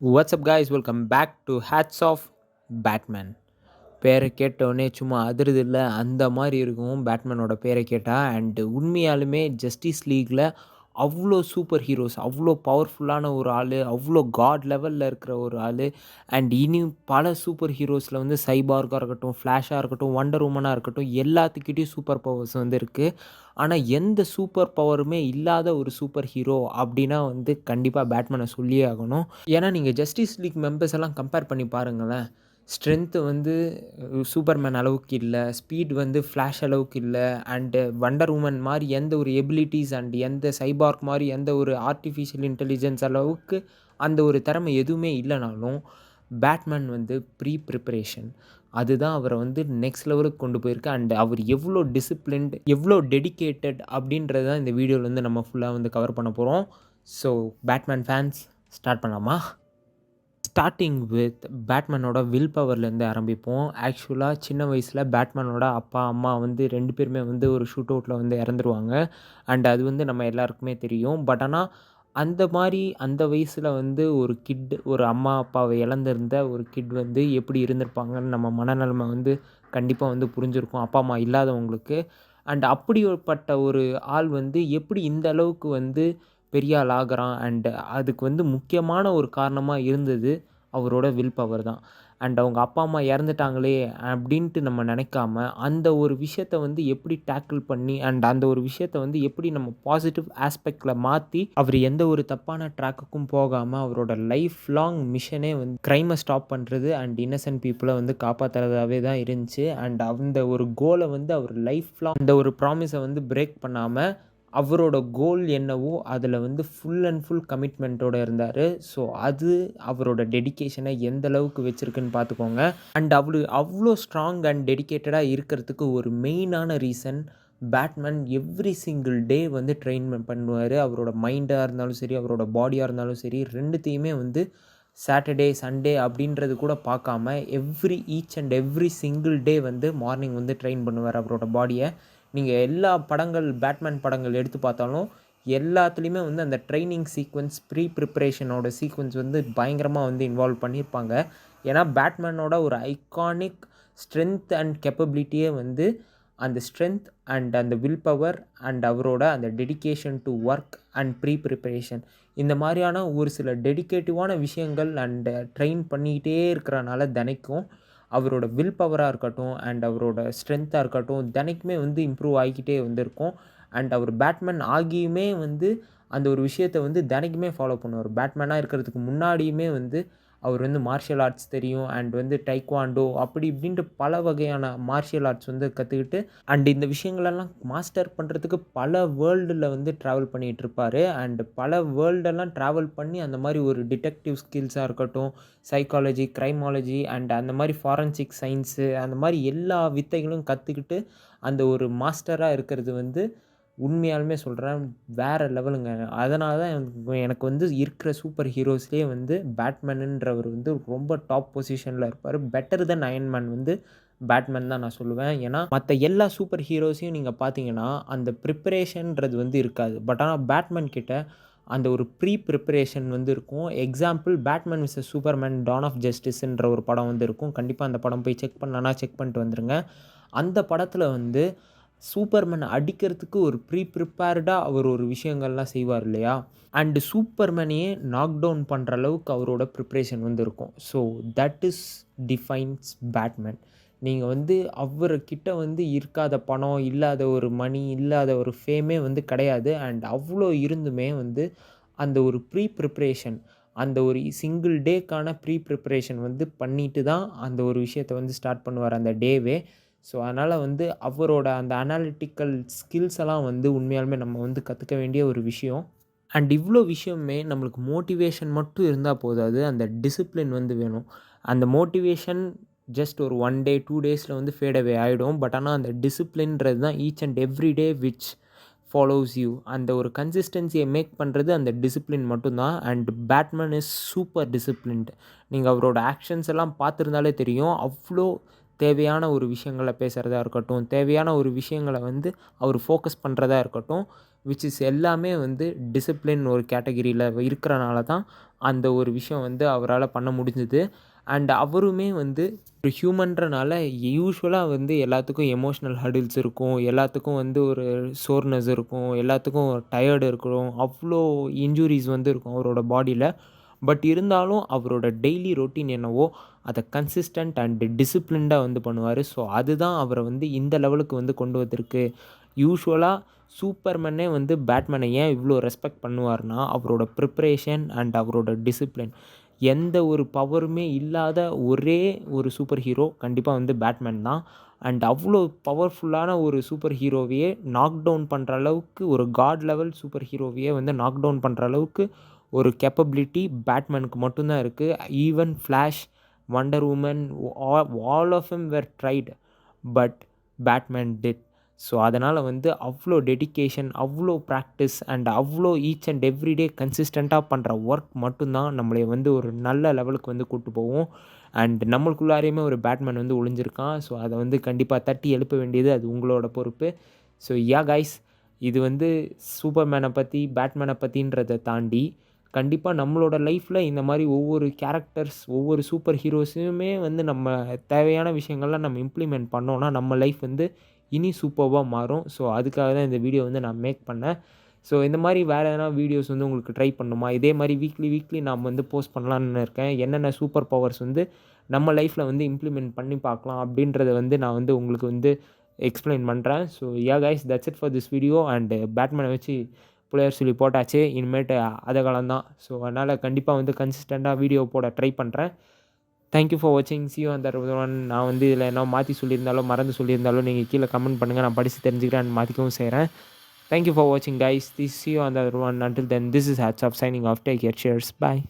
What's up, guys? Welcome back to Hats Off Batman. பேரை கேட்டோடனே சும்மா அதிருதில்ல அந்த மாதிரி இருக்கும் பேட்மேனோட பேரை கேட்டால். அண்டு உண்மையாலுமே ஜஸ்டிஸ் லீக்கில் அவ்வளோ சூப்பர் ஹீரோஸ், அவ்வளோ பவர்ஃபுல்லான ஒரு ஆள், அவ்வளோ காட் லெவலில் இருக்கிற ஒரு ஆள். அண்ட் இனி பல சூப்பர் ஹீரோஸில் வந்து சைபார்க்காக இருக்கட்டும், ஃப்ளாஷாக இருக்கட்டும், வண்டர் உமனாக இருக்கட்டும், எல்லாத்துக்கிட்டேயும் சூப்பர் பவர்ஸ் வந்து இருக்குது. ஆனால் எந்த சூப்பர் பவருமே இல்லாத ஒரு சூப்பர் ஹீரோ அப்படின்னா வந்து கண்டிப்பாக பேட்மேனை சொல்லியே ஆகணும். ஏன்னா நீங்கள் ஜஸ்டிஸ் லீக் மெம்பர்ஸ் எல்லாம் கம்பேர் பண்ணி பாருங்களேன். ஸ்ட்ரென்த்து வந்து சூப்பர்மேன் அளவுக்கு இல்ல. ஸ்பீட் வந்து ஃப்ளாஷ் அளவுக்கு இல்ல. அண்டு வண்டர் உமன் மாரி எந்த ஒரு எபிலிட்டீஸ் அண்ட் எந்த சைபார்க் மாரி எந்த ஒரு ஆர்ட்டிஃபிஷியல் இன்டெலிஜென்ஸ் அளவுக்கு அந்த ஒரு திறமை எதுவுமே இல்லைனாலும், பேட்மேன் வந்து ப்ரிப்பரேஷன் அதுதான் அவரை வந்து நெக்ஸ்ட் லெவலுக்கு கொண்டு போயிருக்கு. அண்ட் அவர் எவ்வளோ டிசிப்ளின்ட், எவ்வளோ டெடிகேட்டட் அப்படின்றது தான் இந்த வீடியோவில் வந்து நம்ம ஃபுல்லாக வந்து கவர் பண்ண போகிறோம். ஸோ பேட்மேன் ஃபேன்ஸ் ஸ்டார்ட் பண்ணலாமா? ஸ்டார்ட்டிங் வித் பேட்மேனோட வில் பவர்லேருந்து ஆரம்பிப்போம். ஆக்சுவலாக சின்ன வயசில் பேட்மேனோட அப்பா, அம்மா வந்து 2 பேருமே வந்து ஒரு ஷூட் அவுட்டில் வந்து இறந்துருவாங்க. அண்ட் அது வந்து நம்ம எல்லாருக்குமே தெரியும். பட் ஆனால் அந்த மாதிரி அந்த வயசில் வந்து ஒரு ஒரு அம்மா, அப்பாவை இழந்திருந்த ஒரு வந்து எப்படி இருந்திருப்பாங்கன்னு நம்ம மனநிலைமை வந்து கண்டிப்பாக வந்து புரிஞ்சிருக்கும், அப்பா, அம்மா இல்லாதவங்களுக்கு. அண்ட் அப்படிப்பட்ட ஒரு ஆள் வந்து எப்படி இந்த அளவுக்கு வந்து பெரிய ஆள் ஆகுறான். அண்ட் அதுக்கு வந்து முக்கியமான ஒரு காரணமாக இருந்தது அவரோட வில் பவர் தான். அண்ட் அவங்க அப்பா அம்மா இறந்துட்டாங்களே அப்படின்ட்டு நம்ம நினைக்காம அந்த ஒரு விஷயத்த வந்து எப்படி டேக்கிள் பண்ணி அண்ட் அந்த ஒரு விஷயத்த வந்து எப்படி நம்ம பாசிட்டிவ் ஆஸ்பெக்டில் மாற்றி அவர் எந்த ஒரு தப்பான ட்ராக்குக்கும் போகாமல் அவரோட லைஃப் லாங் மிஷனே வந்து க்ரைமை ஸ்டாப் பண்ணுறது அண்ட் இன்னசென்ட் பீப்புளை வந்து காப்பாற்றுறதாவே தான் இருந்துச்சு. அண்ட் அந்த ஒரு கோலை வந்து அவர் லைஃப் லாங் அந்த ஒரு ப்ராமிஸை வந்து பிரேக் பண்ணாமல் அவரோட கோல் என்னவோ அதில் வந்து ஃபுல் அண்ட் ஃபுல் கமிட்மெண்ட்டோடு இருந்தார். ஸோ அது அவரோட டெடிகேஷனை எந்த அளவுக்கு வச்சுருக்குன்னு பார்த்துக்கோங்க. அண்ட் அவ்வளோ ஸ்ட்ராங் அண்ட் டெடிகேட்டடாக இருக்கிறதுக்கு ஒரு மெயினான reason, Batman every single day வந்து ட்ரெயின் பண்ணுவார். அவரோட மைண்டாக இருந்தாலும் சரி, அவரோட பாடியாக இருந்தாலும் சரி, ரெண்டுத்தையுமே வந்து சாட்டர்டே சண்டே அப்படின்றது கூட பார்க்காம each and every single day வந்து மார்னிங் வந்து ட்ரெயின் பண்ணுவார் அவரோட பாடியை. நீங்கள் எல்லா பேட்மேன் படங்கள் எடுத்து பார்த்தாலும் எல்லாத்துலேயுமே வந்து அந்த ட்ரைனிங் சீக்வன்ஸ், ப்ரிப்பரேஷனோட சீக்வன்ஸ் வந்து பயங்கரமாக வந்து இன்வால்வ் பண்ணியிருப்பாங்க. ஏன்னா பேட்மேனோட ஒரு ஐகானிக் ஸ்ட்ரென்த் அண்ட் கேப்பபிலிட்டியே வந்து அந்த ஸ்ட்ரென்த் அண்ட் அந்த வில் பவர் அண்ட் அவரோட அந்த dedication to work and preparation. இந்த மாதிரியான ஒரு சில டெடிகேட்டிவான விஷயங்கள் அண்ட் ட்ரெயின் பண்ணிக்கிட்டே இருக்கிறனால தினைக்கும் அவரோட வில் பவராக இருக்கட்டும் அண்ட் அவரோட ஸ்ட்ரென்த்தாக இருக்கட்டும் தினைக்குமே வந்து இம்ப்ரூவ் ஆகிக்கிட்டே வந்திருக்கும். அண்ட் அவர் பேட்மேன் ஆகியுமே வந்து அந்த ஒரு விஷயத்தை வந்து தினைக்குமே ஃபாலோ பண்ணுவார். பேட்மேனாக இருக்கிறதுக்கு முன்னாடியுமே வந்து அவர் வந்து மார்ஷியல் ஆர்ட்ஸ் தெரியும் அண்ட் வந்து டைக்வாண்டோ அப்படி இப்படின்ட்டு பல வகையான மார்ஷியல் ஆர்ட்ஸ் வந்து கற்றுக்கிட்டு அண்ட் இந்த விஷயங்களெல்லாம் மாஸ்டர் பண்ணுறதுக்கு பல வேர்ல்டில் வந்து ட்ராவல் பண்ணிகிட்டு இருப்பார். அண்ட் பல வேர்ல்டெல்லாம் ட்ராவல் பண்ணி அந்த மாதிரி ஒரு டிடெக்டிவ் ஸ்கில்ஸாக இருக்கட்டும், சைக்காலஜி, க்ரைமாலஜி அண்ட் அந்த மாதிரி ஃபாரன்சிக் சயின்ஸு அந்த மாதிரி எல்லா வித்தைகளும் கற்றுக்கிட்டு அந்த ஒரு மாஸ்டராக இருக்கிறது வந்து உண்மையாலுமே சொல்கிறேன் வேறு லெவலுங்க. அதனால தான் எனக்கு வந்து இருக்கிற சூப்பர் ஹீரோஸ்லேயே வந்து பேட்மேனுன்றவர் வந்து ரொம்ப டாப் பொசிஷனில் இருப்பார். பெட்டர் தென் அயன்மேன் வந்து பேட்மேன் தான் நான் சொல்லுவேன். ஏன்னா மற்ற எல்லா சூப்பர் ஹீரோஸையும் நீங்கள் பார்த்தீங்கன்னா அந்த ப்ரிப்பரேஷன்றது வந்து இருக்காது. பட் ஆனால் பேட்மேன் கிட்ட அந்த ஒரு ப்ரிப்பரேஷன் வந்து இருக்கும். Example Batman versus Superman dawn of ஜஸ்டிஸ்ன்ற ஒரு படம் வந்து இருக்கும். கண்டிப்பாக அந்த படம் போய் செக் பண்ணலன்னா செக் பண்ணிட்டு வந்துருங்க. அந்த படத்தில் வந்து சூப்பர்மேனை அடிக்கிறதுக்கு ஒரு ப்ரிப்பேர்டாக அவர் ஒரு விஷயங்கள்லாம் செய்வார் இல்லையா? அண்டு சூப்பர்மேனையே நாக் டவுன் பண்ணுற அளவுக்கு அவரோட ப்ரிப்ரேஷன் வந்து இருக்கும். So that is defines Batman. நீங்கள் வந்து அவர்கிட்ட வந்து இருக்காத பணம், இல்லாத ஒரு மணி, இல்லாத ஒரு ஃபேமே வந்து கிடையாது. அண்ட் அவ்வளோ இருந்துமே வந்து அந்த ஒரு ப்ரிப்பரேஷன், அந்த ஒரு சிங்கிள் டேக்கான ப்ரிப்பரேஷன் வந்து பண்ணிட்டு தான் அந்த ஒரு விஷயத்தை வந்து ஸ்டார்ட் பண்ணுவார் அந்த டேவே. ஸோ அதனால் வந்து அவரோட அந்த அனாலிட்டிக்கல் ஸ்கில்ஸ் எல்லாம் வந்து உண்மையாலுமே நம்ம வந்து கற்றுக்க வேண்டிய ஒரு விஷயம். அண்ட் இவ்வளோ விஷயமே நம்மளுக்கு மோட்டிவேஷன் மட்டும் இருந்தால் போதாது, அந்த டிசிப்ளின் வந்து வேணும். அந்த மோட்டிவேஷன் ஜஸ்ட் ஒரு 1 டே 2 டேஸில் வந்து ஃபேட் அவே ஆகிடும். பட் ஆனால் அந்த டிசிப்ளின்றது தான் each and every day which follows you. அந்த ஒரு கன்சிஸ்டன்சியை மேக் பண்ணுறது அந்த டிசிப்ளின் மட்டும்தான். And Batman is super disciplined. நீங்கள் அவரோட ஆக்ஷன்ஸ் எல்லாம் பார்த்துருந்தாலே தெரியும். அவ்வளோ தேவையான ஒரு விஷயங்களை பேசுகிறதா இருக்கட்டும், தேவையான ஒரு விஷயங்களை வந்து அவர் ஃபோக்கஸ் பண்ணுறதா இருக்கட்டும், விச் இஸ் எல்லாமே வந்து டிசிப்ளின் ஒரு கேட்டகிரியில் இருக்கிறனால தான் அந்த ஒரு விஷயம் வந்து அவரால பண்ண முடிஞ்சது. அண்ட் அவருமே வந்து ஒரு ஹியூமன்றனால யூசுவலா வந்து எல்லாத்துக்கும் எமோஷனல் ஹர்டில்ஸ் இருக்கும். எல்லாத்துக்கும் வந்து ஒரு சோர்னஸ் இருக்கும். எல்லாத்துக்கும் டயர்டு இருக்கும். அவ்ளோ இன்ஜுரீஸ் வந்து இருக்கும் அவரோட பாடியில. பட் இருந்தாலும் அவரோட டெய்லி ரொட்டீன் என்னவோ அத கன்சிஸ்டன்ட் அண்ட் டிசிப்ளின்டா வந்து பண்ணுவாரு. ஸோ அதுதான் அவர வந்து இந்த லெவலுக்கு வந்து கொண்டு வந்திருக்கு. யூசுவலா சூப்பர்மேனே வந்து பேட்மேன ஏன் இவ்ளோ ரெஸ்பெக்ட் பண்ணுவார்னா, அவரோட ப்ரிப்பரேஷன் அண்ட் அவரோட டிசிப்ளின். எந்த ஒரு பவருமே இல்லாத ஒரே ஒரு சூப்பர் ஹீரோ கண்டிப்பா வந்து பேட்மேன் தான். அண்ட் அவ்ளோ பவர்ஃபுல்லான ஒரு சூப்பர் ஹீரோவையே நாக் டவுன் பண்ற அளவுக்கு ஒரு காட் லெவல் சூப்பர் ஹீரோவையே வந்து நாக் டவுன் பண்ற அளவுக்கு ஒரு கேப்பபிலிட்டி பேட்மேனுக்கு மட்டும் தான் இருக்கு. Even Flash, Wonder Woman all of them were tried. But Batman did. So அதனால வந்து அவ்ளோ டெடிகேஷன், அவ்ளோ பிராக்டிஸ் அண்ட் அவ்ளோ ஈச் அண்ட் எவ்ரி டே கன்சிஸ்டன்ட்டா பண்ற ஒர்க் மட்டும் தான் நம்மளய வந்து ஒரு நல்ல லெவலுக்கு வந்து கூட்டு போகும். அண்ட் நம்மளுக்குள்ளாரையுமே ஒரு பேட்மேன் வந்து ஒளிஞ்சிருக்கான். ஸோ அத வந்து கண்டிப்பா தட்டி எழுப்ப வேண்டியது அது உங்களோட பொறுப்பு. ஸோ கைஸ், இது வந்து சூப்பர்மேன பத்தி, பேட்மேன பத்தின்றத தாண்டி கண்டிப்பா நம்மளோட லைஃப்ல இந்த மாரி ஒவ்வொரு கேரக்டர்ஸ், ஒவ்வொரு சூப்பர் ஹீரோஸையுமே வந்து நம்ம தேவையான விஷயங்கள்லாம் நம்ம இம்ப்ளிமெண்ட் பண்ணோம்னா, நம்ம லைஃப் வந்து இனி சூப்பர்வா மாறும். ஸோ அதுக்காக தான் இந்த வீடியோ வந்து நான் மேக் பண்ணேன். ஸோ இந்த மாரி வேற எதனா வீடியோஸ் வந்து உங்களுக்கு ட்ரை பண்ணணுமா? இதே மாரி வீக்லி நான் வந்து போஸ்ட் பண்ணலான்னு இருக்கேன். என்னென்ன சூப்பர் பவர்ஸ் வந்து நம்ம லைஃப்ல வந்து இம்ப்ளிமெண்ட் பண்ணி பார்க்கலாம் அப்படின்றத வந்து நான் வந்து உங்களுக்கு வந்து எக்ஸ்ப்ளைன் பண்றேன். So guys, that's it for this video. And பேட்மேன வச்சு புலையர் சொல்லி போட்டாச்சு. இனிமேட்டு அதகாலம் தான். ஸோ அதனால கண்டிப்பா வந்து கன்சிஸ்டன்ட்டா வீடியோ போட ட்ரை பண்றேன். தேங்க் யூ ஃபார் வாட்சிங். C you on the other one. நான் வந்து இதில என்ன மாத்தி சொல்லியிருந்தாலோ, மறந்து சொல்லியிருந்தாலோ நீங்க கீழ கமெண்ட் பண்ணுங்க. நான் படிச்சு தெரிஞ்சுக்கிறேன் அண்ட் மாத்திக்கவும் செய்றேன். Thank you for watching, guys. See you on the other one. Until then, this is Hats Off signing off. Take care. Cheers. Bye.